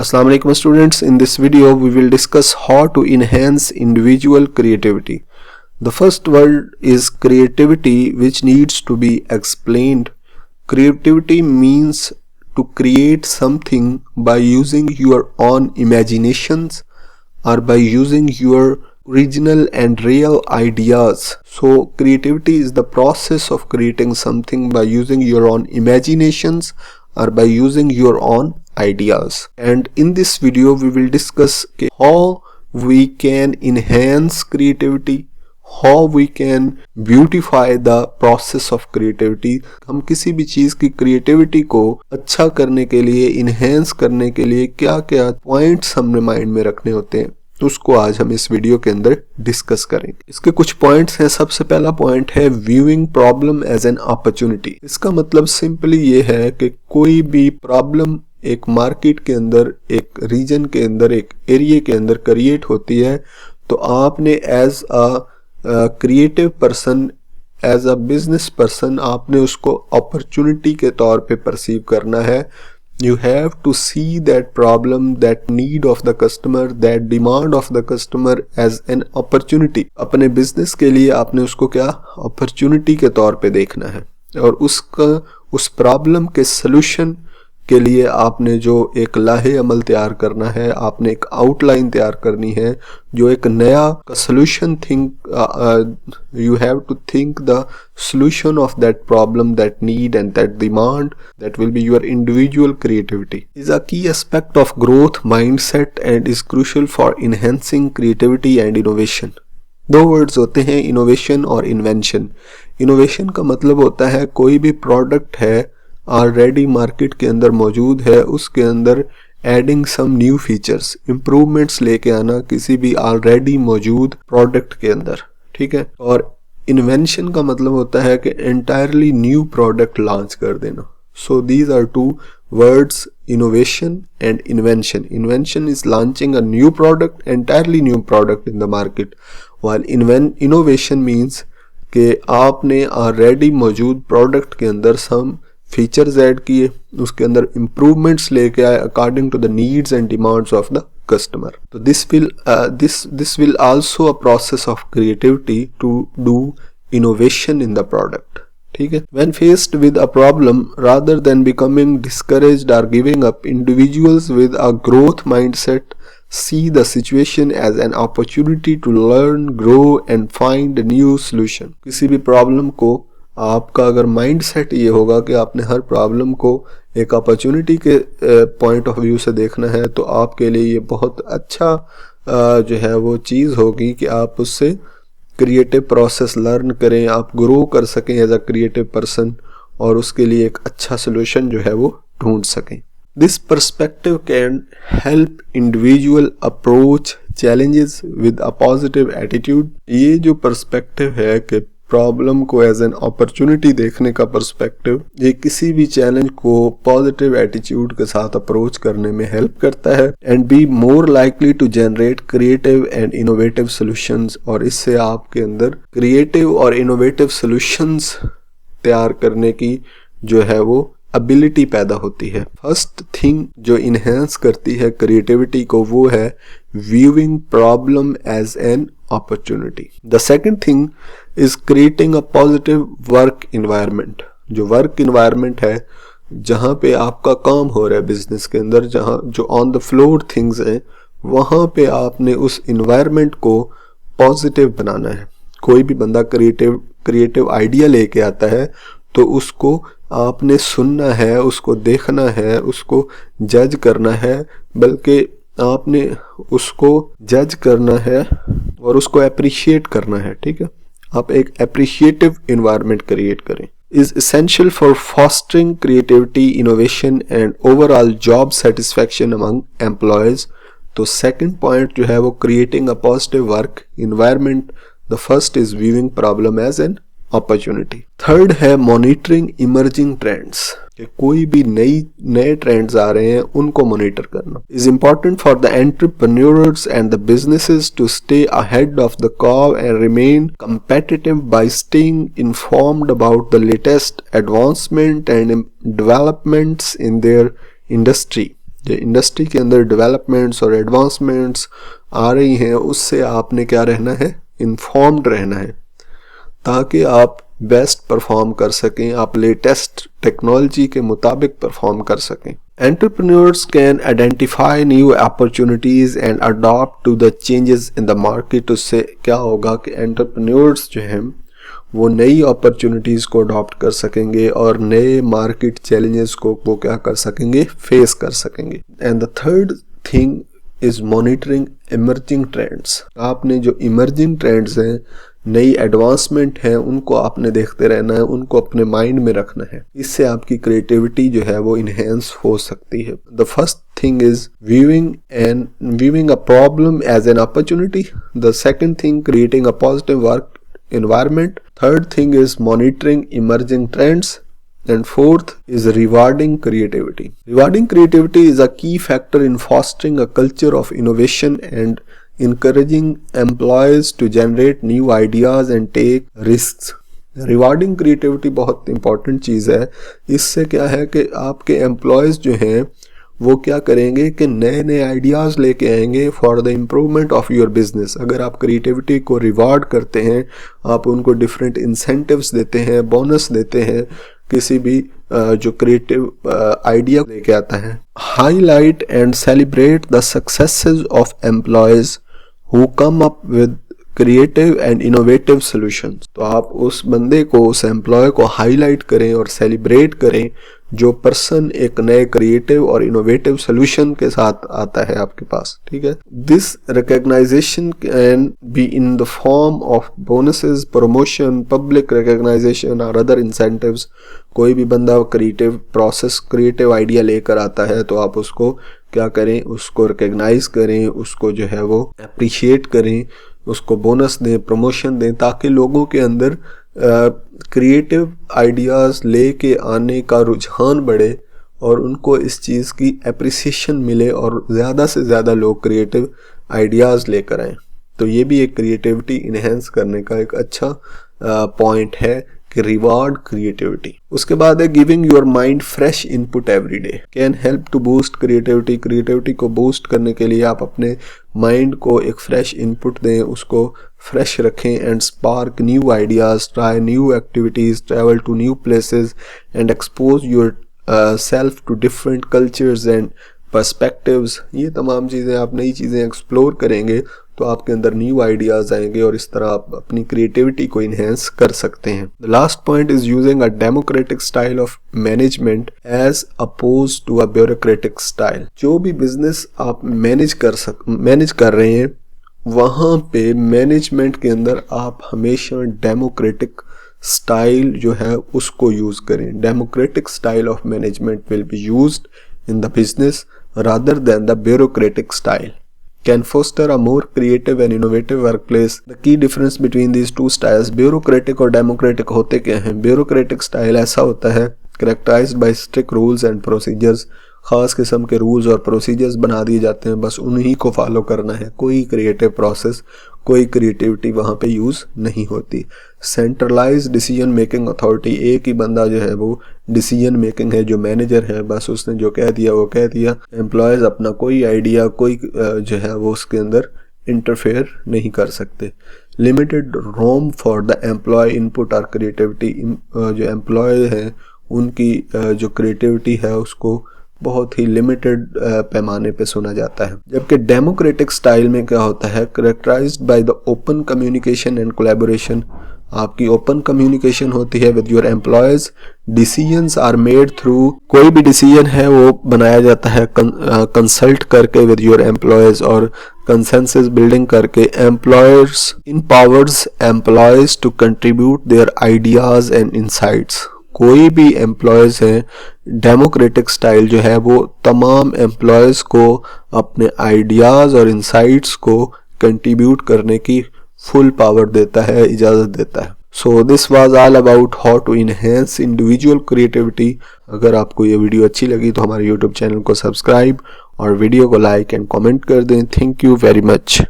Assalamu alaikum students. In this video we will discuss how to enhance individual creativity. The first word is creativity, which needs to be explained. Creativity means to create something by using your own imaginations or by using your original and real ideas. So creativity is the process of creating something by using your own imaginations or by using your own ideas. And in this video we will discuss how we can enhance creativity, how we can beautify the process of creativity. हम किसी भी चीज की creativity को अच्छा करने के लिए, इनहेंस करने के लिए क्या क्या पॉइंट्स हमने माइंड में रखने होते हैं, तो उसको आज हम इस वीडियो के अंदर डिस्कस करेंगे। इसके कुछ पॉइंट्स हैं। सबसे पहला पॉइंट है viewing problem as an opportunity. इसका मतलब सिंपली ये है कि कोई भी प्रॉब्लम एक मार्केट के अंदर, एक रीजन के अंदर, एक एरिया के अंदर क्रिएट होती है, तो आपने as a creative person, as a business person, आपने उसको अपॉर्चुनिटी के तौर पे परसीव करना है। You have to see that problem, that need of the customer, that demand of the customer as an opportunity. अपने बिजनेस के लिए आपने उसको क्या अपॉर्चुनिटी के तौर पे देखना है, और उस प्रॉब्लम के सलूशन के लिए आपने जो एक लाहे अमल तैयार करना है, आपने एक आउटलाइन तैयार करनी है, जो एक नया solution you have to think the solution of that problem, that need and that demand. That will be your individual creativity. Is a key aspect of growth mindset and is crucial for enhancing creativity and innovation. दो words होते हैं, innovation और invention. Innovation का मतलब होता है कोई भी प्रोडक्ट है ऑलरेडी मार्केट के अंदर मौजूद है, उसके अंदर adding some new features, improvements लेके आना किसी भी ऑलरेडी मौजूद प्रोडक्ट के अंदर, ठीक है। और इन्वेंशन का मतलब होता है कि एंटायरली न्यू प्रोडक्ट लॉन्च कर देना। So these are two words, innovation and invention. Invention is launching a new product, entirely new product in the market, while innovation means कि आपने ऑलरेडी मौजूद प्रोडक्ट के अंदर सम फीचर्स ऐड किए, उसके अंदर इम्प्रूवमेंट्स लेके आए according to the needs and demands of the customer. तो this will also a process of creativity to do innovation in the product. ठीक है. When faced with a problem, rather than becoming discouraged or giving up, individuals with a growth mindset see the situation as an opportunity to learn, grow and find a new solution. किसी भी problem को आपका अगर mind set ये होगा कि आपने हर problem को एक अपॉर्चुनिटी के पॉइंट ऑफ व्यू से देखना है, तो आपके लिए ये बहुत अच्छा जो है वो चीज़ होगी कि आप उससे क्रिएटिव प्रोसेस लर्न करें, आप ग्रो कर सकें एज अ क्रिएटिव पर्सन, और उसके लिए एक अच्छा सोल्यूशन जो है वो ढूंढ सकें. This perspective can help individual approach challenges with a positive attitude. ये जो पर्सपेक्टिव है कि प्रॉब्लम को एज एन अपॉर्चुनिटी देखने का पर्सपेक्टिव, ये किसी भी चैलेंज को पॉजिटिव एटीट्यूड के साथ अप्रोच करने में हेल्प करता है, and be more likely to generate creative and innovative solutions. और इससे आपके अंदर क्रिएटिव और इनोवेटिव सॉल्यूशंस तैयार करने की जो है वो एबिलिटी पैदा होती है. फर्स्ट थिंग जो इनहेंस करती है क्रिएटिविटी को, वो है viewing problem as an opportunity. The second thing is creating a positive work environment. जो वर्क इन्वायरमेंट है, जहाँ पे आपका काम हो रहा है बिजनेस के अंदर, जहाँ जो ऑन द फ्लोर थिंग्स हैं, वहाँ पे आपने उस इन्वायरमेंट को पॉजिटिव बनाना है. कोई भी बंदा क्रिएटिव आइडिया लेके आता है, तो उसको आपने सुनना है, उसको देखना है, उसको जज करना है, बल्कि आपने उसको जज करना है और उसको अप्रिशिएट करना है. ठीक है, आप एक अप्रिशिएटिव इन्वायरमेंट क्रिएट करें. Is essential for fostering creativity, innovation and overall job satisfaction among employees. तो सेकंड पॉइंट जो है वो creating a positive work environment. The first is viewing problem as an opportunity. Third है monitoring emerging trends, कि कोई भी नए trends आ रहे हैं उनको मॉनिटर करना. Is important for the entrepreneurs and the businesses to stay ahead of the curve and remain competitive by staying informed about the latest advancement and developments in their industry. जो industry के अंदर developments और advancements आ रही हैं उससे आपने क्या रहना है, इन्फॉर्म्ड रहना है, ताकि आप बेस्ट परफॉर्म कर सकें, आप लेटेस्ट टेक्नोलॉजी के मुताबिक परफॉर्म कर सकें। Entrepreneurs can identify new opportunities and adapt to the changes in the market। उससे क्या होगा कि एंटरप्रेन्योर्स जो हैं वो नई अपॉर्चुनिटीज़ को अडॉप्ट कर सकेंगे और नए मार्केट चैलेंजेस को वो क्या कर सकेंगे, फेस कर सकेंगे। And the third thing is monitoring emerging trends. आपने जो इमर्जिंग ट्रेंड्स हैं, नई एडवांसमेंट है, उनको आपने देखते रहना है, उनको अपने माइंड में रखना है। इससे आपकी क्रिएटिविटी जो है वो इन्हेंस हो सकती है। The first thing is viewing a problem as an opportunity. The second thing, creating a positive work environment. Third thing is monitoring emerging trends. And fourth is rewarding creativity. Rewarding creativity is a key factor in fostering a culture of innovation and encouraging employees to generate new ideas and take risks. Rewarding creativity बहुत important चीज़ है। इससे क्या है कि आपके employees जो हैं वो क्या करेंगे कि नए नए आइडियाज़ लेके आएंगे for the improvement of your business. अगर आप क्रिएटिविटी को रिवार्ड करते हैं, आप उनको डिफरेंट इंसेंटिव्स देते हैं, बोनस देते हैं, किसी भी जो क्रिएटिव आइडिया लेके आता है। Highlight and celebrate the successes of employees who come up with creative and innovative solutions. तो आप उस बंदे को, उस एम्प्लॉय को हाईलाइट करें और सेलिब्रेट करें जो पर्सन एक नए क्रिएटिव और इनोवेटिव सोल्यूशन के साथ आता है आपके पास, ठीक है। This recognisation can be in the form of bonuses, promotion, public recognisation और अदर इंसेंटिव्स। कोई भी बंदा क्रिएटिव प्रोसेस, क्रिएटिव आइडिया लेकर आता है तो आप उसको क्या करें, उसको रिकग्नाइज करें, उसको जो है वो अप्रिशिएट करें, उसको बोनस दें, प्रमोशन दें, ताकि लोगों के अंदर क्रिएटिव आइडियाज़ लेके आने का रुझान बढ़े और उनको इस चीज़ की एप्रिसिएशन मिले और ज़्यादा से ज़्यादा लोग क्रिएटिव आइडियाज़ लेकर आएँ। तो ये भी एक क्रिएटिविटी इन्हेंस करने का एक अच्छा पॉइंट है कि रिवार्ड क्रिएटिविटी। उसके बाद है giving your mind fresh input every day can help to boost creativity. Creativity को बूस्ट करने के लिए आप अपने माइंड को एक फ्रेश इनपुट दें, उसको फ्रेश रखें and spark new ideas, try new activities, travel to new places and expose yourself to different cultures and perspectives. ये तमाम चीज़ें, आप नई चीज़ें एक्सप्लोर करेंगे तो आपके अंदर न्यू आइडियाज़ आएंगे और इस तरह आप अपनी क्रिएटिविटी को इन्हेंस कर सकते हैं। The last point is using a democratic style of management as opposed to a bureaucratic style. जो भी बिजनेस आप मैनेज कर रहे हैं वहाँ पे मैनेजमेंट के अंदर आप हमेशा डेमोक्रेटिक स्टाइल जो है उसको यूज़ करें। Democratic style of management will be used in the business rather than the bureaucratic style, can foster a more creative and innovative workplace. The key difference between these two styles, bureaucratic और democratic होते क्या हैं? bureaucratic style ऐसा होता है characterized by strict rules and procedures, ख़ास किस्म के रूल्स और प्रोसीजर्स बना दिए जाते हैं, बस उन्हीं को फॉलो करना है, कोई क्रिएटिव प्रोसेस, कोई क्रिएटिविटी वहाँ पे यूज़ नहीं होती। सेंट्रलाइज डिसीजन मेकिंग अथॉरिटी, एक ही बंदा जो है वो डिसीजन मेकिंग है, जो मैनेजर है, बस उसने जो कह दिया वो कह दिया। एम्प्लॉयज़ अपना कोई आइडिया, कोई जो है वो उसके अंदर इंटरफेयर नहीं कर सकते। Limited room for the employee input और क्रिएटिविटी, जो एम्प्लॉय हैं उनकी जो क्रिएटिविटी है उसको बहुत ही लिमिटेड पैमाने पे सुना जाता है। जबकि डेमोक्रेटिक स्टाइल में क्या होता है, characterised by the open communication and collaboration, आपकी ओपन कम्युनिकेशन होती है with your employees, decisions are made through, कोई भी डिसीजन है वो बनाया जाता है कंसल्ट करके विद योर एम्प्लॉयज और कंसेंसस बिल्डिंग करके। Employers empowers employees to contribute their ideas and insights, कोई भी एम्प्लॉयज़ हैं, डेमोक्रेटिक स्टाइल जो है वो तमाम एम्प्लॉयज़ को अपने आइडियाज़ और इंसाइट्स को कंट्रीब्यूट करने की फुल पावर देता है, इजाज़त देता है। So this was all about how to enhance individual creativity. अगर आपको ये वीडियो अच्छी लगी तो हमारे यूट्यूब चैनल को सब्सक्राइब और वीडियो को लाइक एंड कमेंट कर दें। Thank you very much.